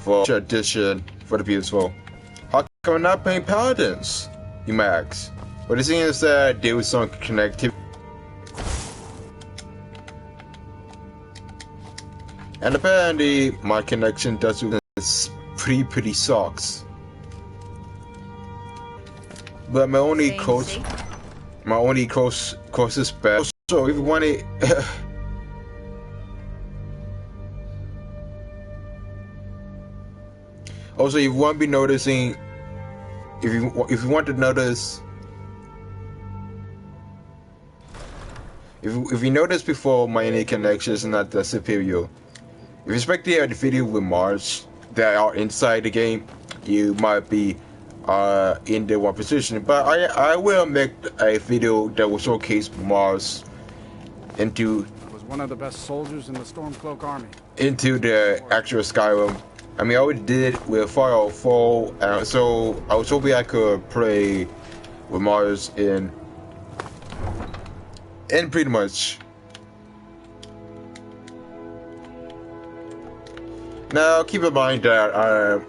for tradition for the PS4. How come I'm not playing Paladins? You might ask. But the thing is that there was some connectivity. And apparently my connection does pretty sucks. But my only closest bet. So if you want it, also you won't be noticing. If you want to notice, if you notice before, my internet connection is not that superior. If you expect to have the video with Mars that are inside the game, you might be in the one position. But I will make a video that will showcase Mars into was one of the best soldiers in the Stormcloak army. Into the actual Skyrim. I mean, I already did it with Fire 4, so I was hoping I could play with Mars in pretty much. Now, keep in mind that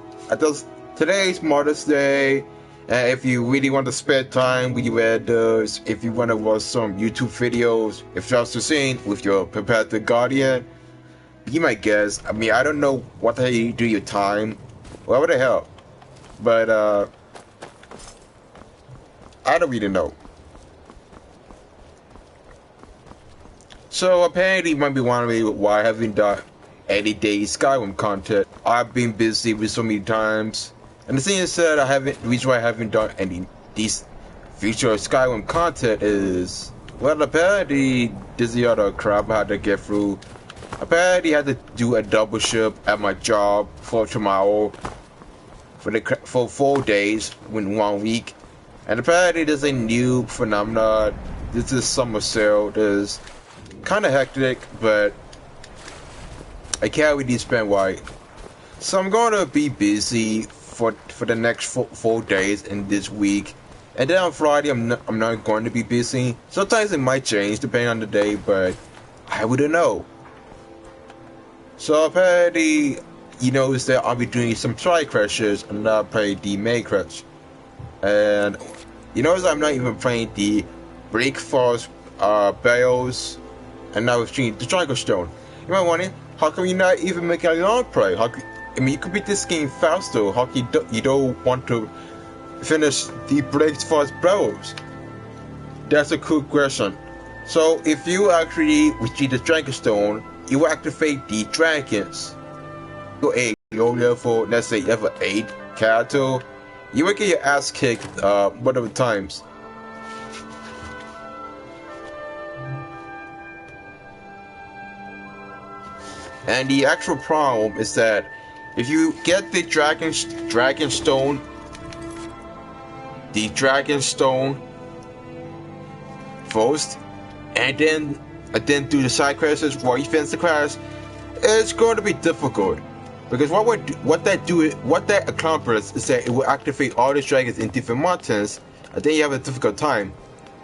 today's Mother's Day, and if you really want to spend time with your elders, if you want to watch some YouTube videos, if just to sing with your Prepared Guardian, you might guess. I mean, I don't know what the hell you do your time, whatever the hell, but I don't really know. So apparently, you might be wondering why I haven't done any day Skyrim content. I've been busy with so many times, and the thing is that the reason why I haven't done any these future Skyrim content is, well, apparently there's the other crap I had to get through. Apparently, I had to do a double shift at my job for tomorrow for 4 days in 1 week, and apparently there's a new phenomenon. This is summer sale. There's kind of hectic, but I can't really spend right. So I'm gonna be busy for the next 4 days in this week, and then on Friday I'm not going to be busy. Sometimes it might change depending on the day, but I wouldn't know. So apparently, you notice that I'll be doing some try crashes and not playing the main crash. And you notice I'm not even playing the breakfast barrels, and now it's the Dragon Stone. You might wonder, how come you're not even making a long play? I mean, you could beat this game faster. How come you don't want to finish the breakfast barrels? That's a cool question. So if you actually retrieve the Dragon Stone, you will activate the dragons. You're level, let's say level 8 character, you will get your ass kicked whatever times. And the actual problem is that if you get the dragon stone first, and then do the side quests while you finish the quest, it's going to be difficult, because what that accomplishes is that it will activate all the dragons in different mountains, and then you have a difficult time.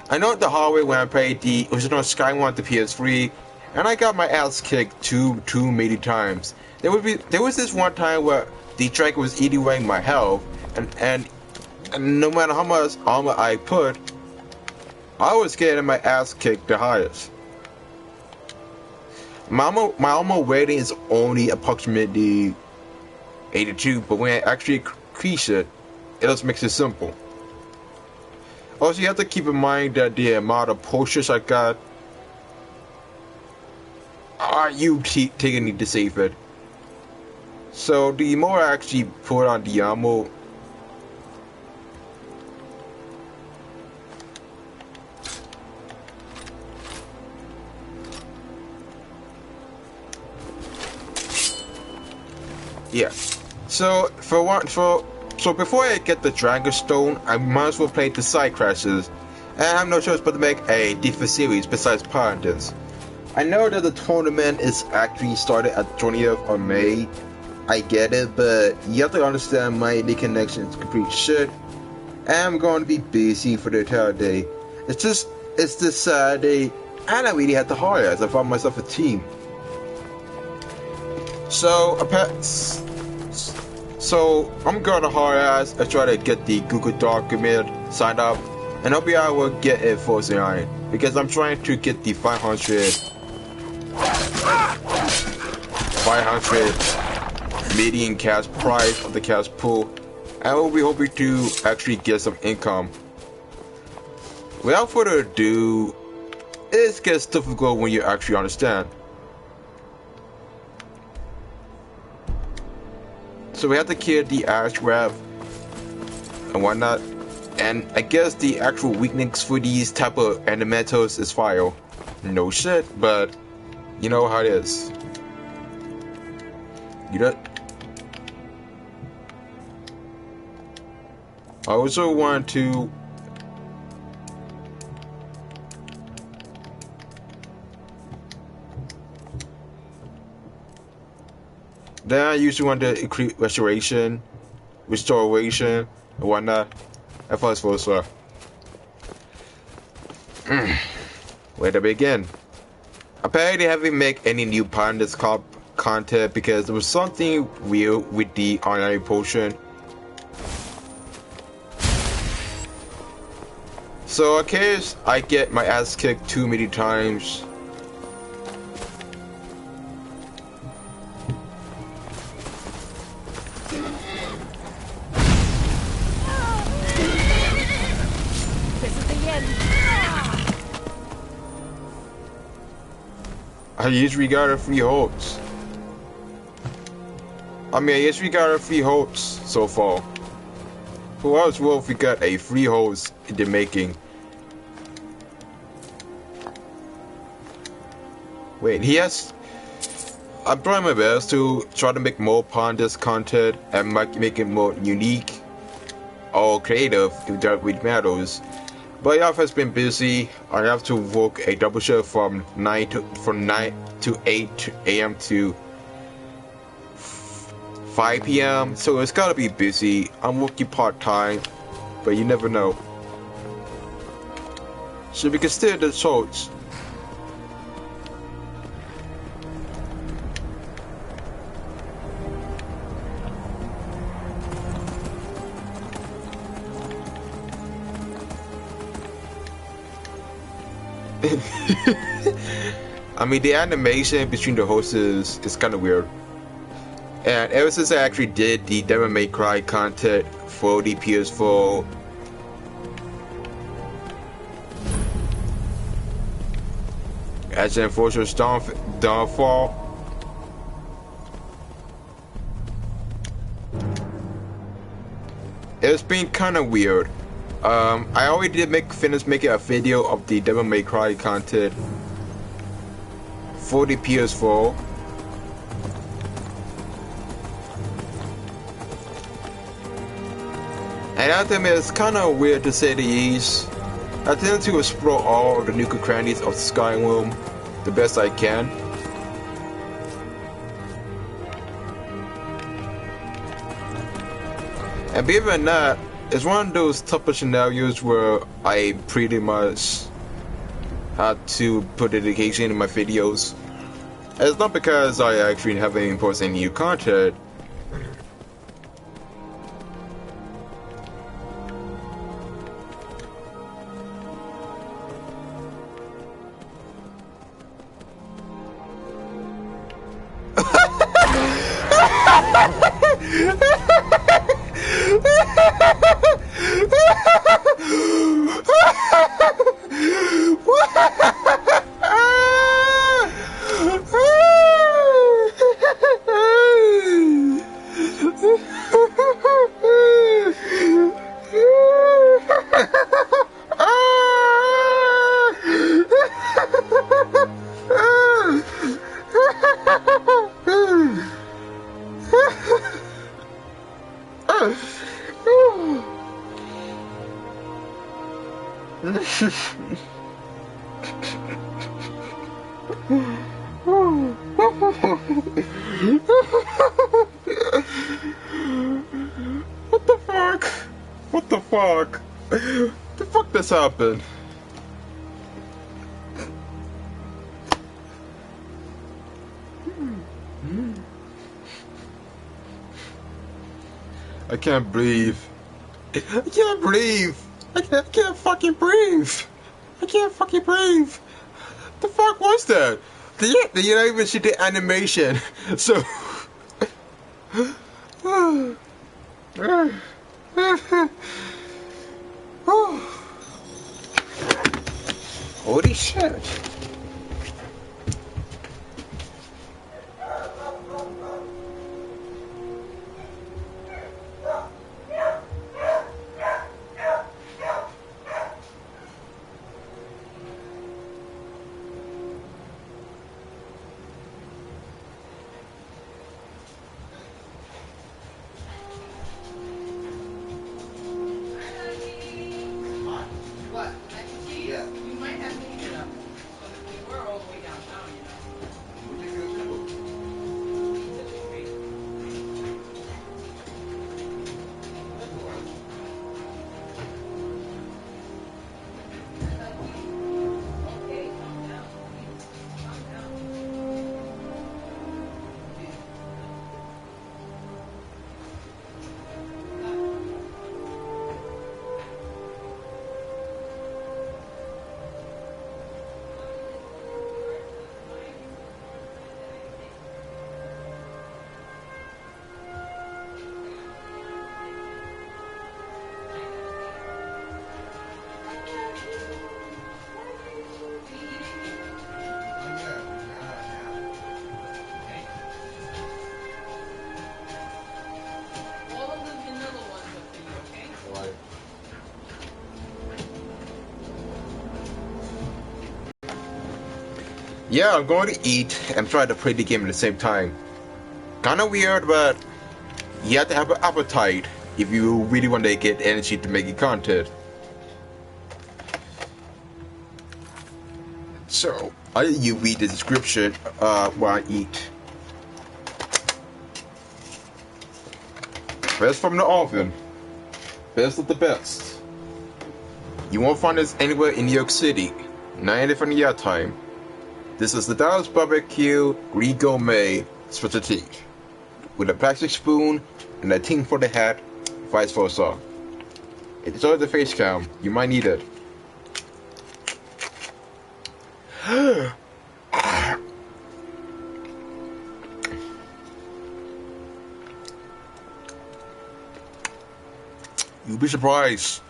I know the hard way when I played the original Skyrim on the PS3, and I got my ass kicked too many times. There was this one time where the dragon was eating away my health, and no matter how much armor I put, I was getting my ass kicked the highest. My armor rating is only approximately 82, but when I actually increase it, it just makes it simple. Also, you have to keep in mind that the amount of potions I got, you taking need to save it. So the more I actually put on the ammo, yeah. So before I get the Dragon Stone, I might as well play the side crashes, and I have no choice but to make a different series besides Paladins. I know that the tournament is actually started at 20th of May. I get it, but you have to understand my internet connection is complete shit, and I'm going to be busy for the entire day. It's this Saturday, and I really had to hire as I found myself a team. So So I'm gonna hard ass I try to get the Google document signed up, and hopefully I will get it for tonight because I'm trying to get the 500 median cash price of the cash pool, and we'll be hoping to actually get some income. Without further ado, it gets difficult when you actually understand. So we have to kill the ash wrap and whatnot, and I guess the actual weakness for these type of elementals is fire. No shit, but you know how it is. You know. I also want to then I usually want to increase restoration and whatnot. And vice versa. Where to begin? Apparently, haven't make any new Pandas content because there was something weird with the online potion. So in case I get my ass kicked too many times, I usually got a free holds. I usually got a free holds so far. For us, well, we got a free holds in the making. Wait, I'm trying my best to try to make more Pandas content and make it more unique or creative if that really matters. But I've just been busy. I have to work a double shift from 9 to 8 a.m. to 5 p.m. So it's gotta be busy. I'm working part-time, but you never know. Should we consider the choice? The animation between the horses is kind of weird. And ever since I actually did the Devil May Cry content for the PS4, as an unfortunate downfall, it's been kind of weird. I already did finish making a video of the Devil May Cry content for the PS4. And I think it's kind of weird to say the least. I tend to explore all of the nooks and crannies of Skyrim the best I can. And believe it or not, it's one of those tougher scenarios where I pretty much had to put dedication in my videos. It's not because I actually haven't posted any new content. What the fuck? What the fuck? The fuck this happened? I can't breathe. I can't breathe. I can't fucking breathe. I can't fucking breathe. The fuck was that? Did you not even see the animation? So. Holy shit. Yeah, I'm going to eat and try to play the game at the same time. Kinda weird, but you have to have an appetite if you really want to get energy to make your content. So, you read the description while I eat. Best from the oven. Best of the best. You won't find this anywhere in New York City. 90 from the year time. This is the Dallas Barbecue Green Gourmet Specialty. With a plastic spoon and a tin for the hat, vice versa. Enjoy the face cam, you might need it. You'd be surprised.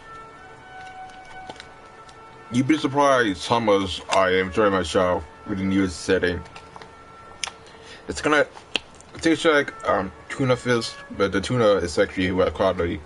You'd be surprised how much I enjoy myself with the new setting. It's gonna it tastes like tuna fish, but the tuna is actually well quality.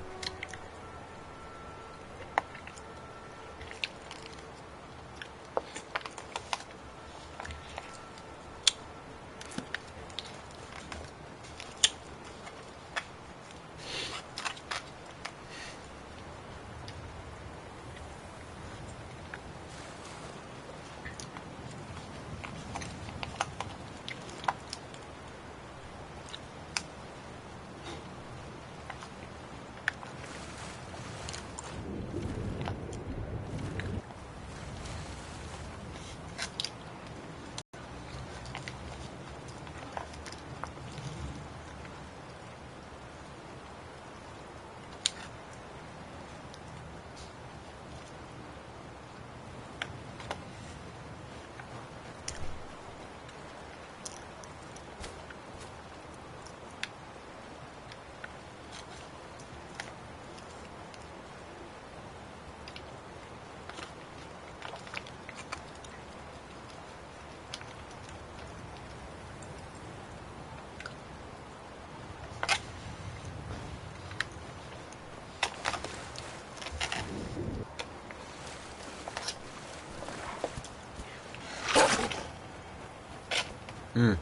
Mm.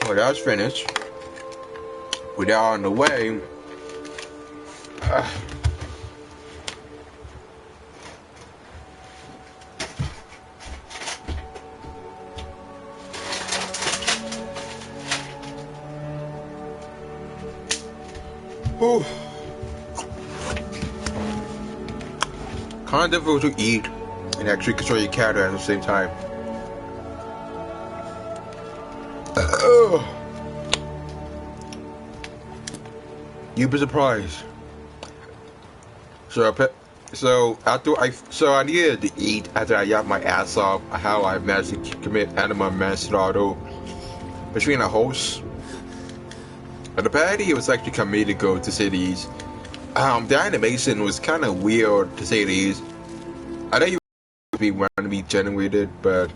Well, that's finished. With that on the way. Whew. Kind of difficult to eat and actually control your character at the same time. You'd be surprised. So I needed to eat after I got my ass off. How I managed to commit animal manslaughter between a host. And apparently it was actually coming to go to cities. The animation was kind of weird to say the least. I know you would be randomly generated, but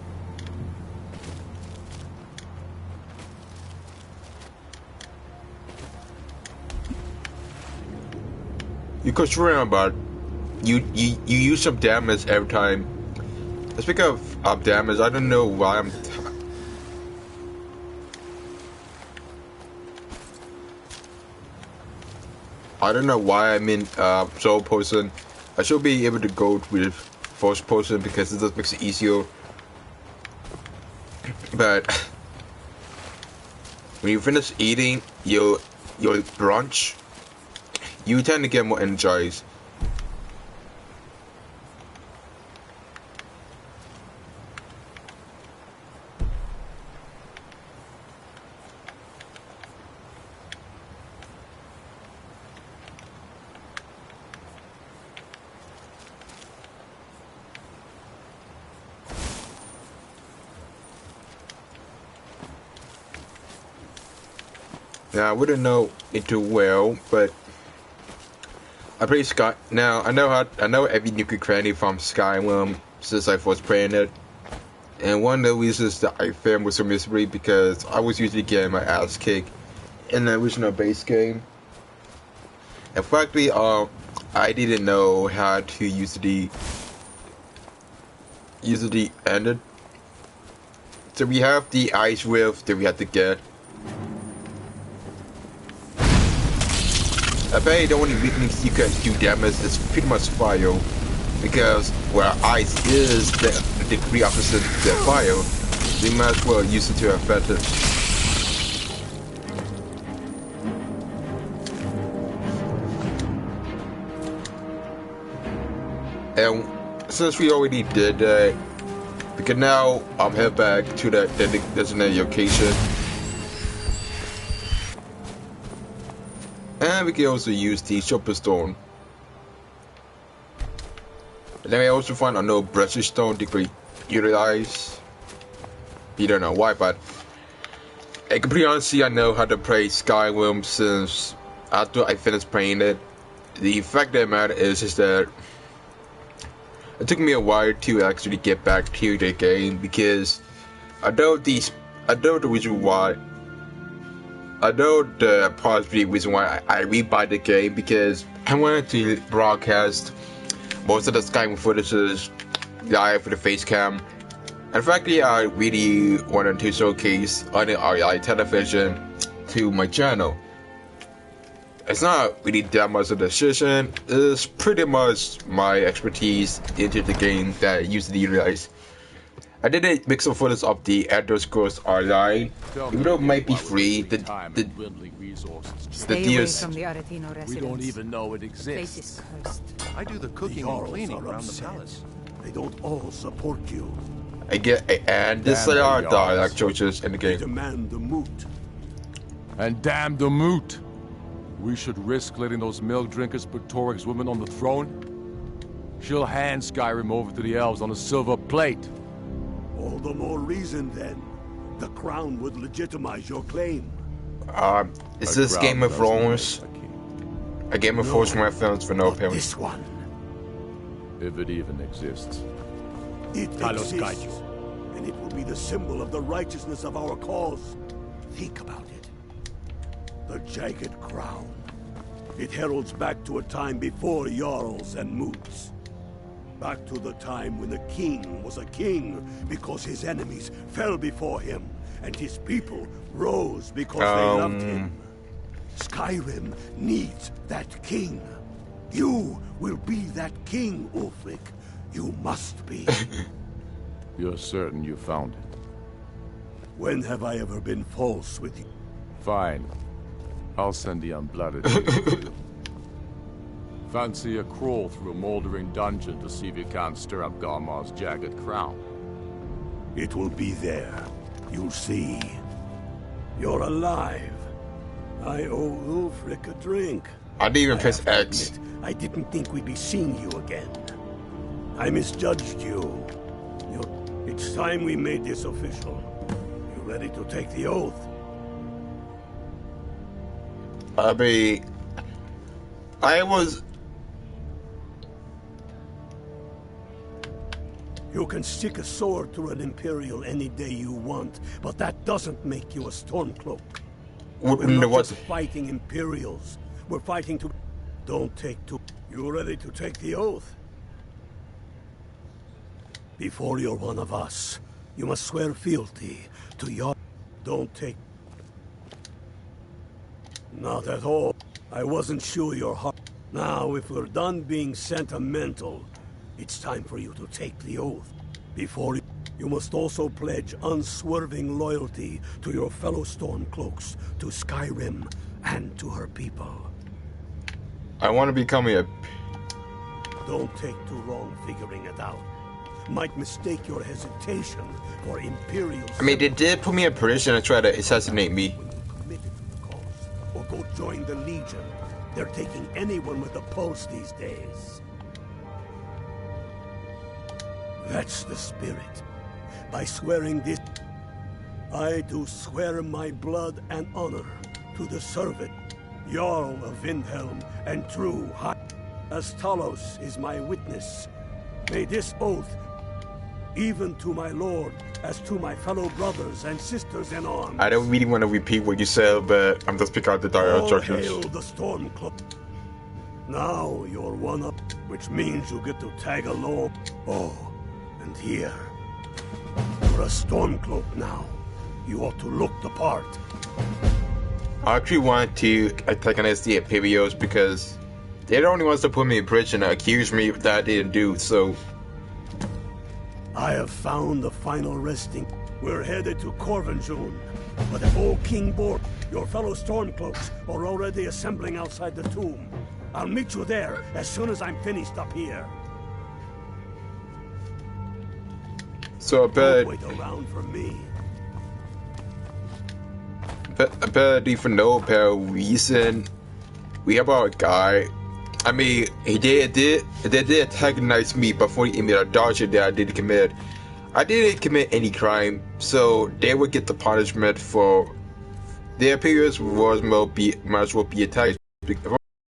you could swear about you use some damage every time. Speaking of damage, I don't know why I'm in third person. I should be able to go with first person because it just makes it easier. But when you finish eating your brunch, you tend to get more energized. Now, I wouldn't know it too well, but I play Sky. Now I know every nuclear cranny from Skyrim since I first playing it, and one of the reasons that I failed was so miserably because I was usually getting my ass kicked in the original base game. And frankly, I didn't know how to use the end it. So we have the ice rift that we have to get. I bet the only weakness you can do damage is pretty much fire, because where ice is the degree opposite the fire, we might as well use it to affect it. And since we already did that, we can now head back to the designated location. And we can also use the Shopper Stone. And then we also find another Brushy Stone that we utilize. You don't know why, but I can pretty honestly I know how to play Skyrim since after I finished playing it. The fact that matter is that it took me a while to actually get back to the game, because I know the reason why. I know the possible reason why I rebuy the game, because I wanted to broadcast most of the Skyrim footages live for the face cam. And frankly, I really wanted to showcase on the REI television to my channel. It's not really that much of a decision, it's pretty much my expertise into the game that I usually utilize. I did a mix of footage of the Elder Scrolls Online, even though it might be free. The deals. We don't even know it exists. I do the cooking and cleaning around the palace. They don't all support you. I get, and this are dialect choices in the They game. demand the moot. And damn the moot! We should risk letting those milk drinkers put Torik's woman on the throne? She'll hand Skyrim over to the elves on a silver plate. All the more reason, then. The crown would legitimize your claim. Is this Game of Thrones? A Game of Thrones reference for no Not apparent. this one. If it even exists. It Talos guide exists, and it will be the symbol of the righteousness of our cause. Think about it. The jagged crown. It heralds back to a time before Jarls and Moots. Back to the time when the king was a king because his enemies fell before him, and his people rose because they loved him. Skyrim needs that king. You will be that king, Ulfric. You must be. You're certain you found it? When have I ever been false with you? Fine. I'll send the unblooded to you. Fancy a crawl through a moldering dungeon to see if you can't stir up Garmar's jagged crown. It will be there. You'll see. You're alive. I owe Ulfric a drink. I didn't even press have to X. admit, I didn't think we'd be seeing you again. I misjudged you. It's time we made this official. You ready to take the oath? I mean, I was. You can stick a sword through an Imperial any day you want, but that doesn't make you a Stormcloak. We're not just fighting Imperials. We're fighting to... Don't take too... You ready to take the oath? Before you're one of us, you must swear fealty to your... Don't take... Not at all. I wasn't sure your heart... Now, if we're done being sentimental, it's time for you to take the oath. Before you must also pledge unswerving loyalty to your fellow Stormcloaks, to Skyrim, and to her people. I want to become a... Don't take too long figuring it out. Might mistake your hesitation for Imperial... I mean, they did put me in prison and try to assassinate me. When you committed to the cause, or go join the Legion. They're taking anyone with a pulse these days. That's the spirit. By swearing this, I do swear my blood and honor to the servant, Jarl of Windhelm and true high. As Talos is my witness, may this oath, even to my lord, as to my fellow brothers and sisters in arms. I don't really want to repeat what you said, but I'm just picking out the dire All instructions. hail the Stormcloak. Now you're one up, which means you get to tag along. Oh, and here. You're a Stormcloak now. You ought to look the part. I actually want to antagonize the Imperials because they're the only ones that put me in prison and accuse me that I didn't do, so... I have found the final resting. We're headed to Corvinjune. But if old King Borg, your fellow Stormcloaks, are already assembling outside the tomb. I'll meet you there as soon as I'm finished up here. So I bet... Don't wait around for me. I bet even know about reason. We have our guy. I mean, they did antagonize me before he made a dodger that I didn't commit. I didn't commit any crime, so they would get the punishment for their appearance might as well be attacked. If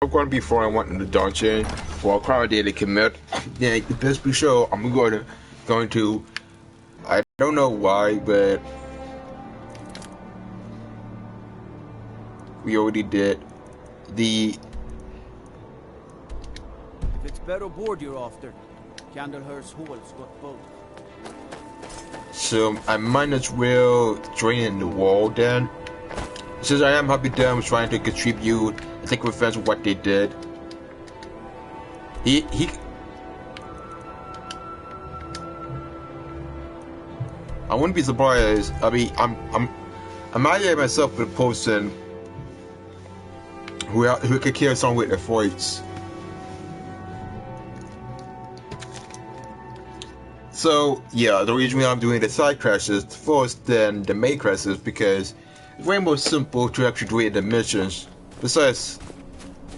I'm going to be thrown in the dungeon for a crime I didn't commit, then the best be sure I'm going to I don't know why, but we already did the... If it's better board you're after, Candlehurst Hall's got both. So I might as well join in the wall then. Since I am happy them trying to contribute and take revenge of what they did. I wouldn't be surprised. I mean, I'm imagining myself with a person who could kill someone with their voice. So yeah, the reason why I'm doing the side crashes first than the main crashes because it's way more simple to actually do it in the missions. Besides,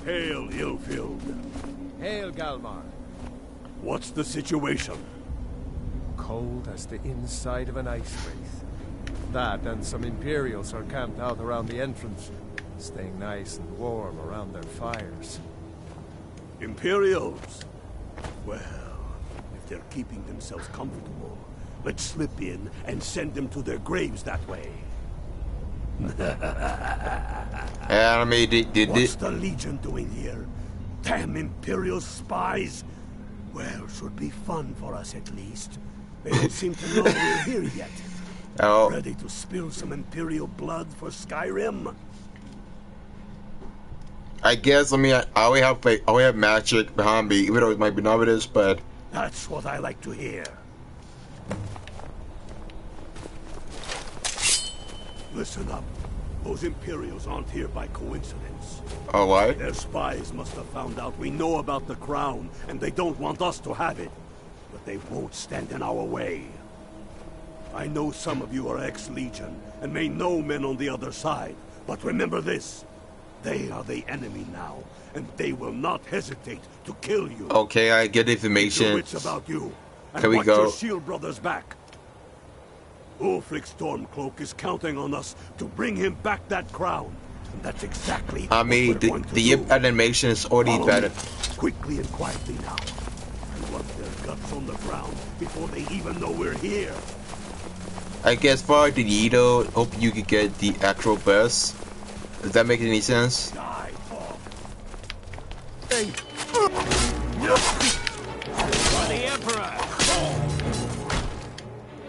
Hail, Ilfield. Hail, Galmar. What's the situation? Cold as the inside of an ice wraith. That and some Imperials are camped out around the entrance, staying nice and warm around their fires. Imperials? Well, if they're keeping themselves comfortable, let's slip in and send them to their graves that way. I mean, What's the Legion doing here? Damn Imperial spies! Well, should be fun for us at least. They don't seem to know we're here yet. Oh, Ready to spill some Imperial blood for Skyrim? I guess. I mean, I always have magic behind me, even though it might be novice, but That's what I like to hear. Listen up. Those Imperials aren't here by coincidence. oh, what? Their spies must have found out we know about the crown, and they don't want us to have it. But they won't stand in our way. I know some of you are ex-Legion, and may know men on the other side. But remember this. They are the enemy now, and they will not hesitate to kill you. Okay, I get Your information. wits about you, and Can we watch go? your shield brothers back. Ulfric Stormcloak is counting on us to bring him back that crown. And that's exactly I mean, what we're going to do. animation is already Follow better. me, quickly and quietly now. I want their guts on the ground before they even know we're here. I guess for the needle, hope you could get the actual bus. Does that make any sense? Die, Bob. Hey, For the Emperor!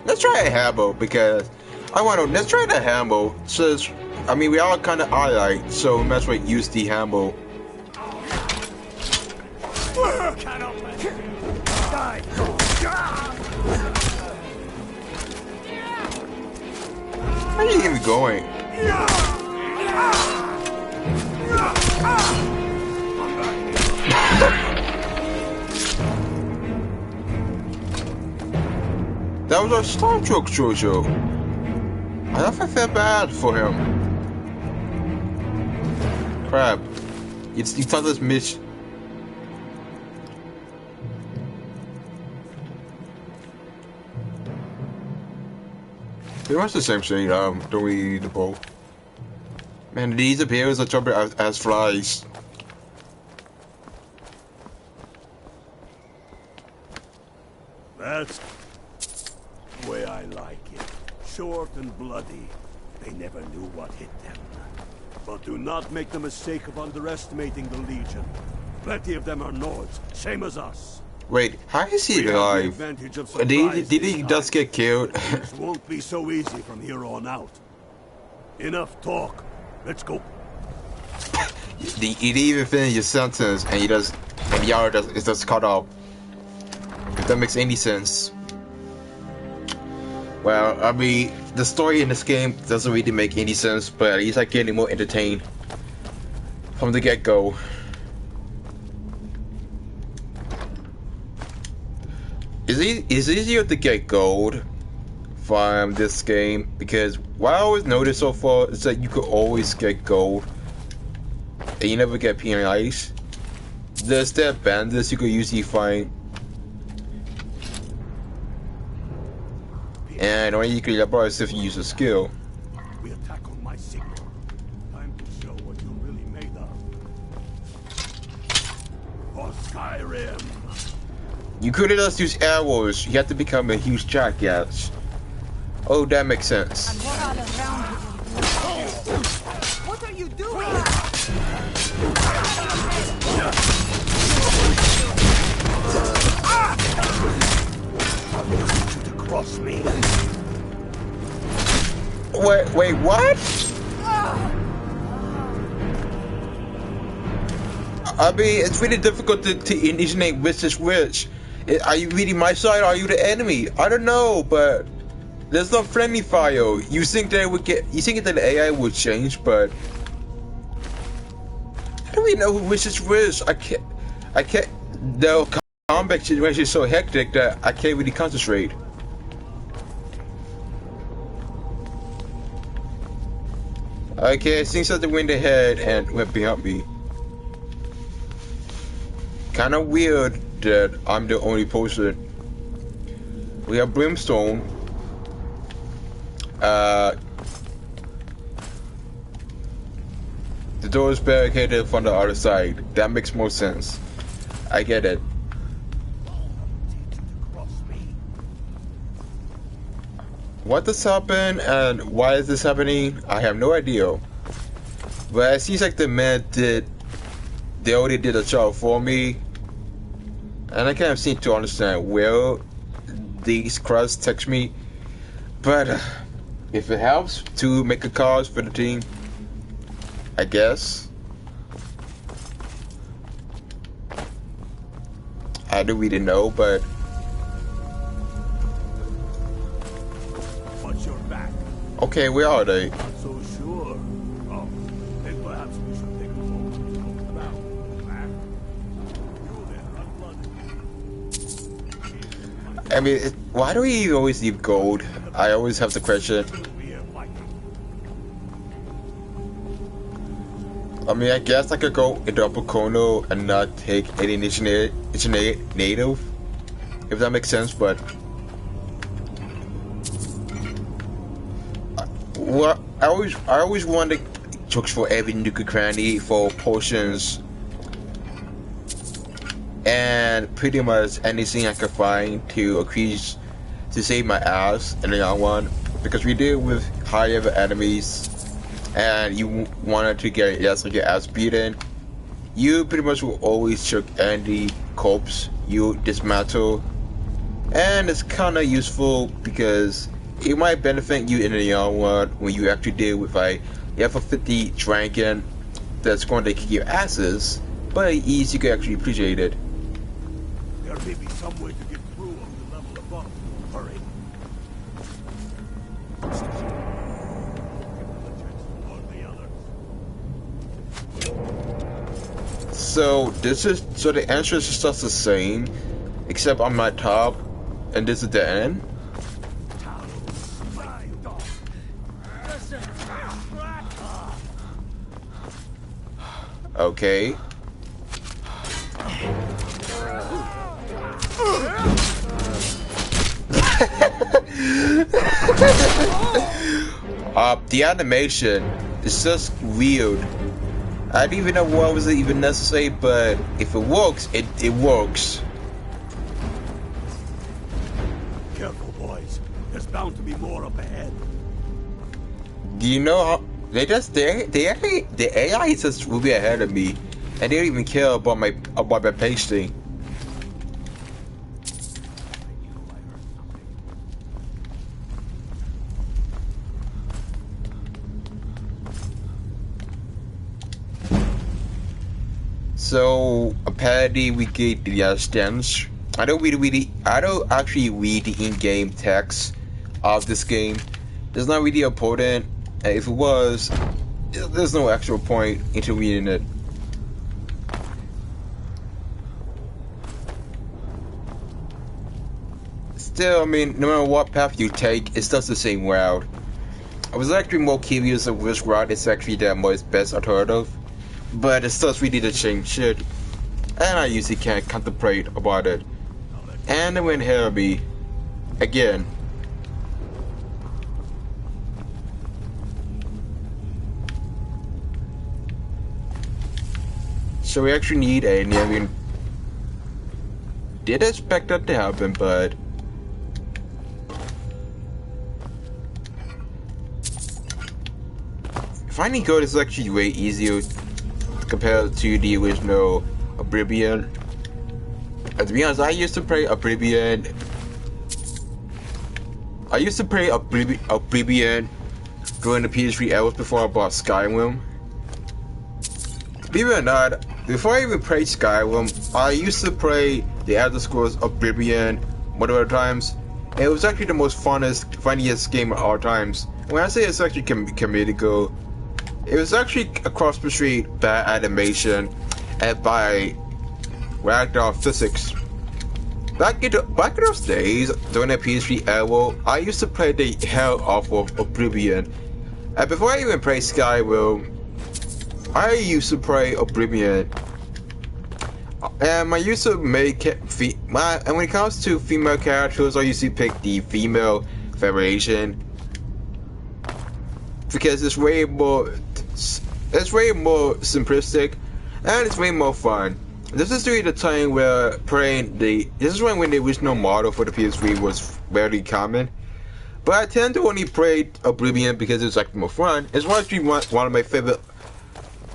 Let's try a hambo because I want to. Let's try the hambo. Since I mean we all kind of alike, so we might as well use the hambo. Die. Where are you even going? That was a Stormcloak Jojo. I don't feel bad for him. Crap. You thought this mission. Pretty much the same thing, don't we need the bow? Man, these appears are jumping as flies. That's the way I like it. Short and bloody. They never knew what hit them. But do not make the mistake of underestimating the Legion. Plenty of them are Nords, same as us. Wait, how is he We have the alive? advantage of Did surprise he this just time. get killed? This won't be so easy from here on out. Enough talk. Let's go. He didn't even finish his sentence, and the other is just cut off. If that makes any sense. Well, I mean, the story in this game doesn't really make any sense, but at least I get more entertained from the get-go. It's easier to get gold from this game because what I always noticed so far is that you could always get gold and you never get penalized. There's that bandits you could usually find, and only you can apply if you use a skill. We attack on my signal. Time to show what you're really made of. For Skyrim. You couldn't just use arrows, you have to become a huge jackass. Oh, that makes sense. And what all around you? What are you doing? You to cross me. Wait, what? I mean, it's really difficult to initiate which is which. Are you really my side or are you the enemy? I don't know, but there's no friendly fire. You think that the AI would change, but I don't really know which is which. I can't, the combat situation is so hectic that I can't really concentrate. Okay, it seems like the wind ahead and went behind me. Kinda weird that I'm the only person. We have Brimstone. The door is barricaded from the other side. That makes more sense. I get it. What does happen and why is this happening? I have no idea. But it seems like the man they already did a job for me. And I kind of seem to understand where these crusts text me. But if it helps to make a cause for the team, I guess. I don't really know, but Watch your back. okay, where are they? Not so sure. Oh, then perhaps we should take a moment to look around. Back. You there, unplugged. I mean, why do we always leave gold? I always have the question. We are fighting. I mean, I guess I could go into Upper Kono and not take any native, if that makes sense, but well, I always wanted to look for every nuka cranny for potions and pretty much anything I could find to increase to save my ass in the long run, because we deal with high level enemies and you wanted to get your ass beaten, you pretty much will always check any corpse you dismantle, and it's kind of useful because it might benefit you in the long run when you actually deal with a level 50 dragon that's going to kick your asses, but easy you can actually appreciate it. There may be some way to get through on the level above. Hurry. So the entrance is just the same, except I'm at top, and this is the end. Okay. The animation is just weird. I don't even know what was even necessary, but if it works, it works. Careful, boys. There's bound to be more up ahead. Do you know how the AI is just will be ahead of me, and they don't even care about my pasting. So apparently we get the stems. I don't actually read the in-game text of this game. It's not really important. If it was, there's no actual point into reading it. Still, I mean, no matter what path you take, it's just the same route. I was actually more curious of which route is actually the most best alternative, but it's just really the same shit, and I usually can't contemplate about it. And it went heavy again. So we actually need a, I mean, did expect that to happen, but finding gold is actually way easier compared to the original Oblivion. To be honest, I used to play Oblivion during the PS3 hours before I bought Skyrim. Believe it or not, before I even played Skyrim, I used to play the Elder Scrolls Oblivion multiple times. It was actually the most funniest game of all times. When I say it's actually comedical, it was actually a cross between bad animation and by ragdoll physics. Back in those days, during the PS3 era, I used to play the hell off of Oblivion. And before I even played Skyrim, I used to play Oblivion. And I used to make and when it comes to female characters, I usually pick the female variation because it's way more simplistic and it's way more fun. This is during the time where this is when the original model for the PS3 was very common. But I tend to only play Oblivion because it's like more fun. It's actually one of my favorite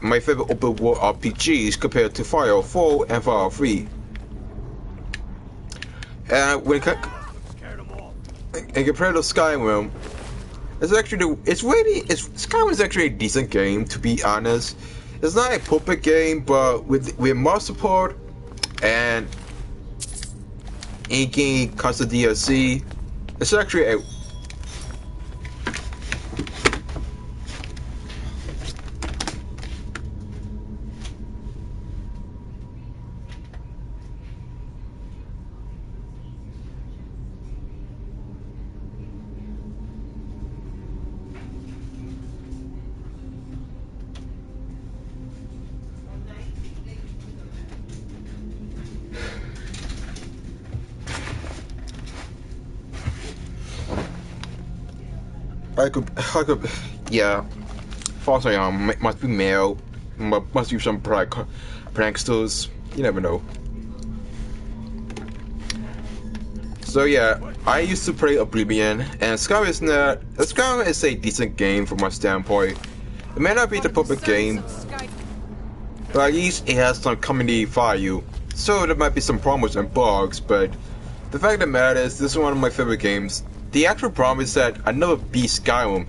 open world RPGs compared to Fallout 4 and Fallout 3. And compared to Skyrim, Skyrim is actually a decent game, to be honest. It's not a perfect game, but with more support and inking constant DLC, it's actually a yeah. False must be male, must be some pranksters. You never know. So yeah, I used to play Oblivion, and Skyrim is a decent game from my standpoint. It may not be the perfect game, but at least it has some community value. So there might be some problems and bugs, but the fact of the matter is, this is one of my favorite games. The actual problem is that I never beat Skyrim,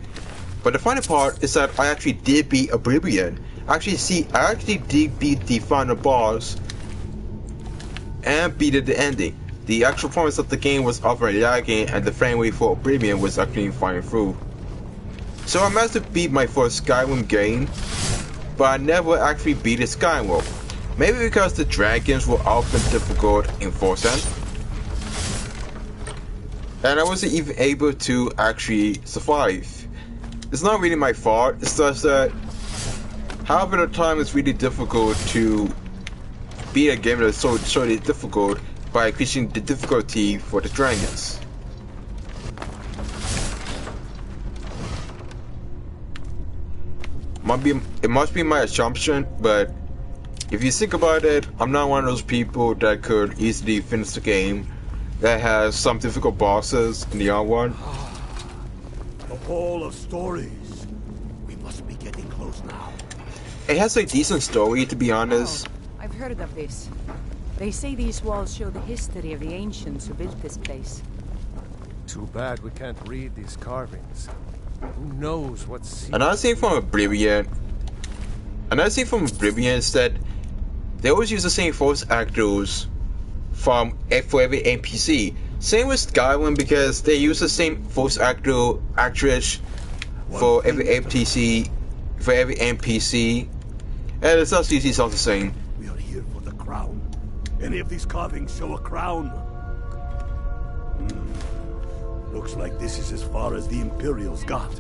but the funny part is that I actually did beat Oblivion. I actually did beat the final boss and beat the ending. The actual promise of the game was over lagging, and the frame rate for Oblivion was actually flying through. So I managed to beat my first Skyrim game, but I never actually beat a Skyrim. Maybe because the dragons were often difficult in 4th. And I wasn't even able to actually survive. It's not really my fault, it's just that half of the time it's really difficult to beat a game that's so difficult by increasing the difficulty for the dragons. It must be my assumption, but if you think about it, I'm not one of those people that could easily finish the game that has some difficult bosses in the other one. The Hall of Stories. We must be getting close now. It has a decent story, to be honest. Oh, I've heard of this. They say these walls show the history of the ancients who built this place. Too bad we can't read these carvings. Who knows what's... Another thing from Oblivion is that they always use the same voice actors for every NPC. Same with Skyrim, because they use the same voice actress for every NPC, and it's just usually sounds the same. We are here for the crown. Any of these carvings show a crown? Looks like this is as far as the Imperials got.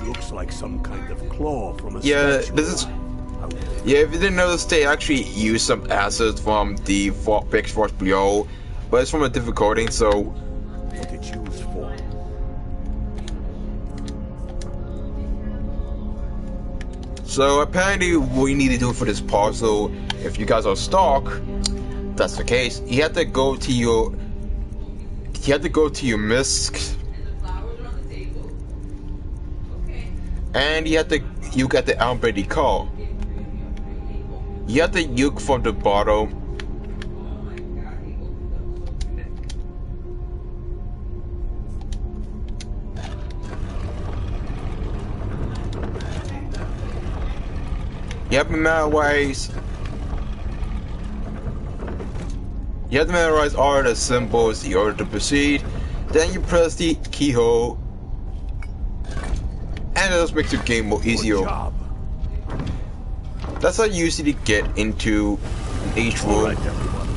Looks like some kind of claw from a statue. This is... Yeah, if you didn't notice, they actually use some assets from the Big Force below, but it's from a different coding, so... What it's used for. So apparently what we need to do for this puzzle, if you guys are stuck, that's the case, you have to go to your misc, and you get the alphabet call. You have to uke from the bottom. You have to memorize all the symbols in order to proceed. Then you press the keyhole, and it just makes the game more easier. That's how you usually get into each room. Right, everyone.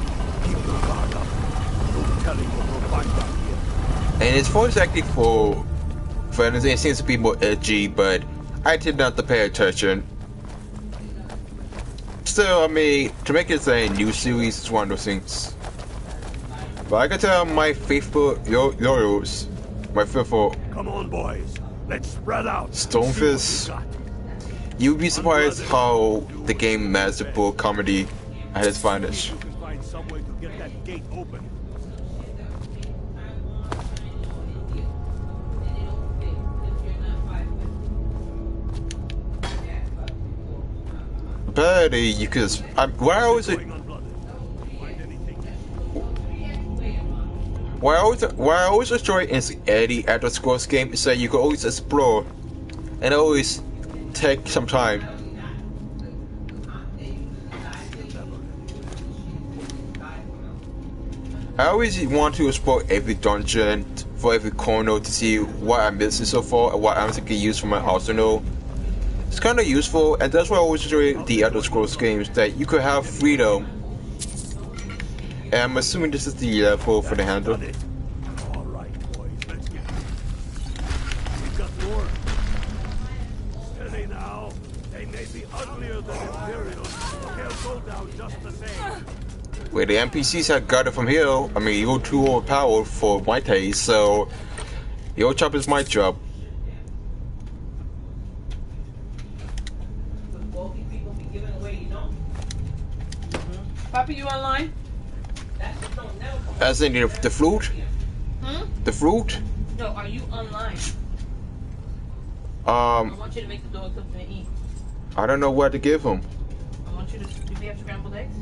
Keep your guard up. No telling what we'll find out here. And it's voice acting for anything, it seems to be more edgy, but I tend not to pay attention. Still, I mean, to make it a new series is one of those things. But I can tell my faithful Yoros, my faithful... Come on, boys. Let's spread out. Stonefist. You'd be surprised how the game managed to pull comedy at its finest. You can find some way to get that gate open. But you could... what I always enjoy in any Elder Scrolls game is that you can always explore and always take some time. I always want to explore every dungeon for every corner to see what I'm missing so far and what I'm going to use for my arsenal. It's kind of useful, and that's why I always enjoy the Elder Scrolls games, that you could have freedom. And I'm assuming this is the level for the handle. All right, boys, let's get it. We've got more. Steady now. They may be uglier than Imperials, but they'll go down just the same. Where the NPCs have got it from here, I mean, you're too overpowered for my taste, so your job is my job. Papa, you online? As in the fruit? The fruit? No, are you online? I want you to make the dog something to eat. I don't know what to give him. I want you to. Do they have scrambled eggs?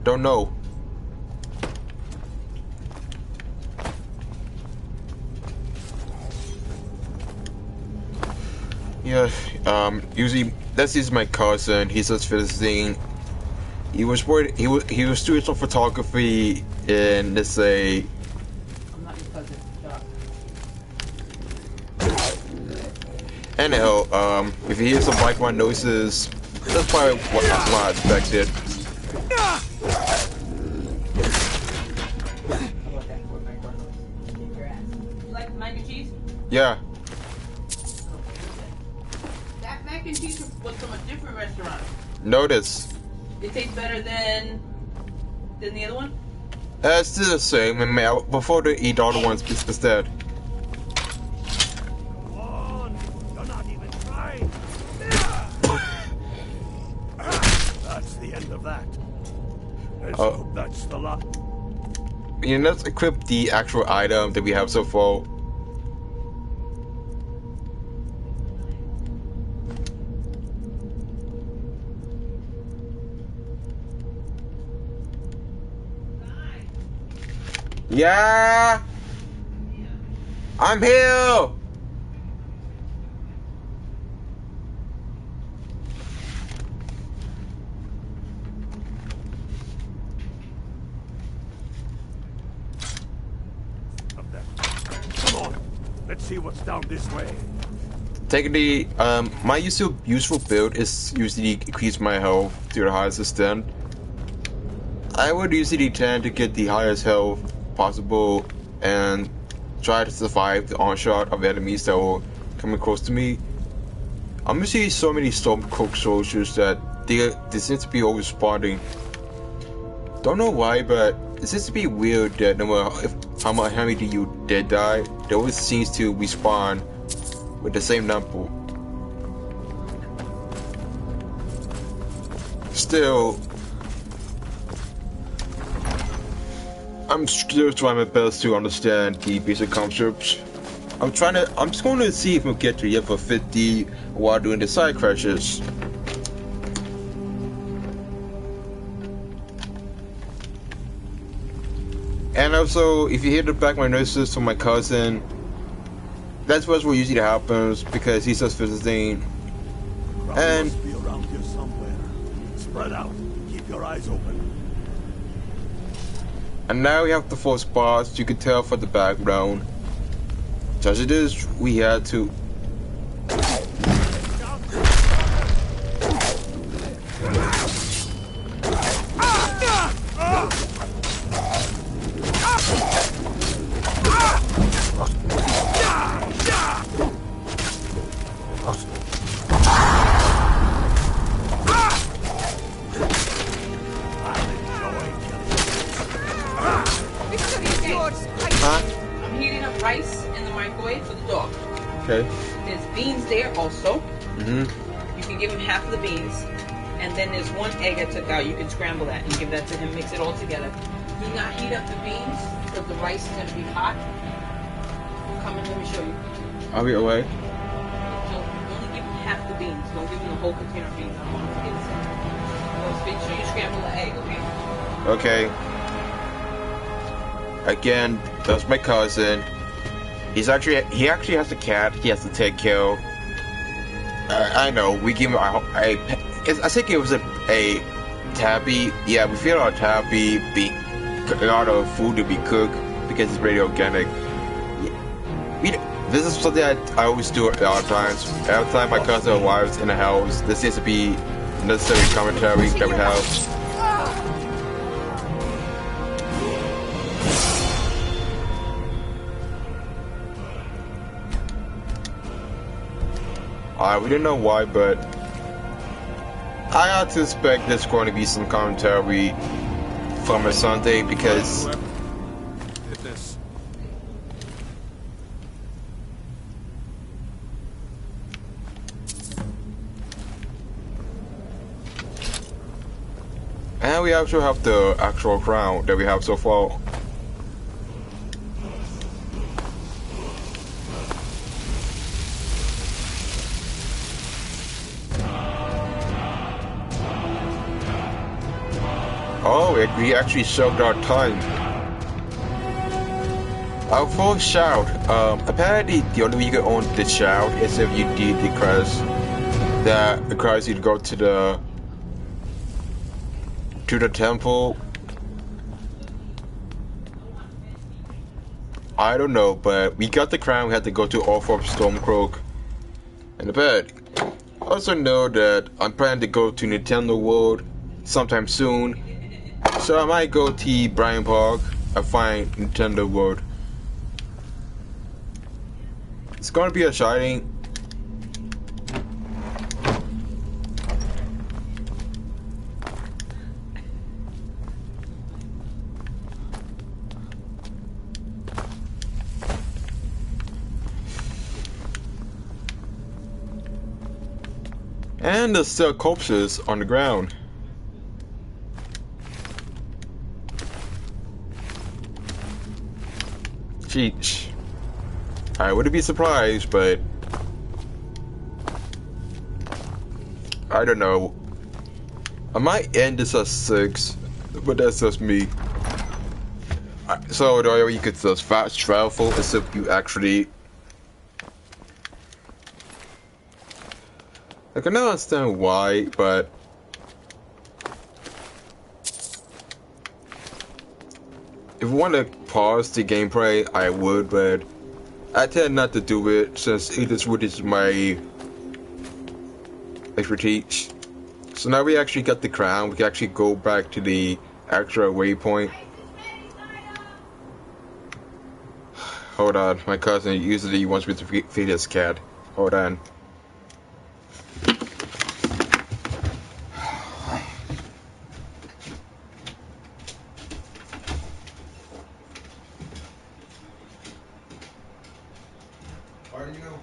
Don't know. Yeah, usually this is my cousin. He's just visiting. He was worried. He was doing some photography in, let's say. I'm not your cousin. Shut up. Anyhow, if you hear some background noises, that's probably what I expected. You like the mac and cheese? Yeah. That mac and cheese was from a different restaurant. Notice. It tastes better than the other one? It's still the same, and before they eat all the ones instead. Come on, you're not even trying. That's the end of that. Let's hope that's the lot. You know, let's equip the actual item that we have so far. Yeah, I'm here. Come on, let's see what's down this way. Technically, my useful build is usually increase my health to the highest extent. I would usually tend to get the highest health possible and try to survive the onslaught of enemies that will come close to me. I'm seeing so many Stormcloak soldiers that they seem to be always spawning. Don't know why, but it seems to be weird that no matter how many do you dead die, they always seems to respawn with the same number. Still, I'm still trying my best to understand the basic concepts. I'm just going to see if we'll get to level 50 while doing the side crashes. And also, if you hear the background noises from my cousin, that's what usually happens because he's just visiting. And Must be around here somewhere. Spread out. Keep your eyes open. And now we have the 4 spots, you can tell from the background. As it is, we had to... I'm heating up rice in the microwave for the dog. Okay. There's beans there also. Mm-hmm. You can give him half of the beans. And then there's 1 egg I took out. You can scramble that and give that to him, mix it all together. Do not heat up the beans because the rice is going to be hot. Come and let me show you. I'll be away. So only give him half the beans. Don't give him the whole container of beans. I don't want him to get sick. So make sure you scramble the egg, okay? Okay. Again, that's my cousin. He actually has a cat. He has to take care of. I know. We give him I think it was a tabby. Yeah, we feed our tabby a lot of food to be cooked because it's very organic. This is something I always do at all times. Every time my cousin arrives in the house, this seems to be necessary commentary that we have. We didn't know why, but I had to expect there's going to be some commentary from a Sunday because Did this. and we actually have the actual crown that we have so far. Oh, we actually shoved our time. Our full shout. Apparently the only way you can own the shout is if you did the quest that requires you to go to the temple. I don't know, but we got the crown. We had to go to Orthorpe Stormcloak and the bed. Also know that I'm planning to go to Nintendo World sometime soon. So I might go to Bryan Park and find Nintendo World. It's gonna be exciting. And there's still corpses on the ground. Sheesh. I wouldn't be surprised, but I don't know. I might end this at 6, but that's just me. So the way you could just fast travel as if you actually. I can understand why, but if you want to pause the gameplay, I would, but I tend not to do it since it is my expertise. So now we actually got the crown, we can actually go back to the actual waypoint. Hold on, my cousin usually wants me to feed his cat. Hold on. Where did you go?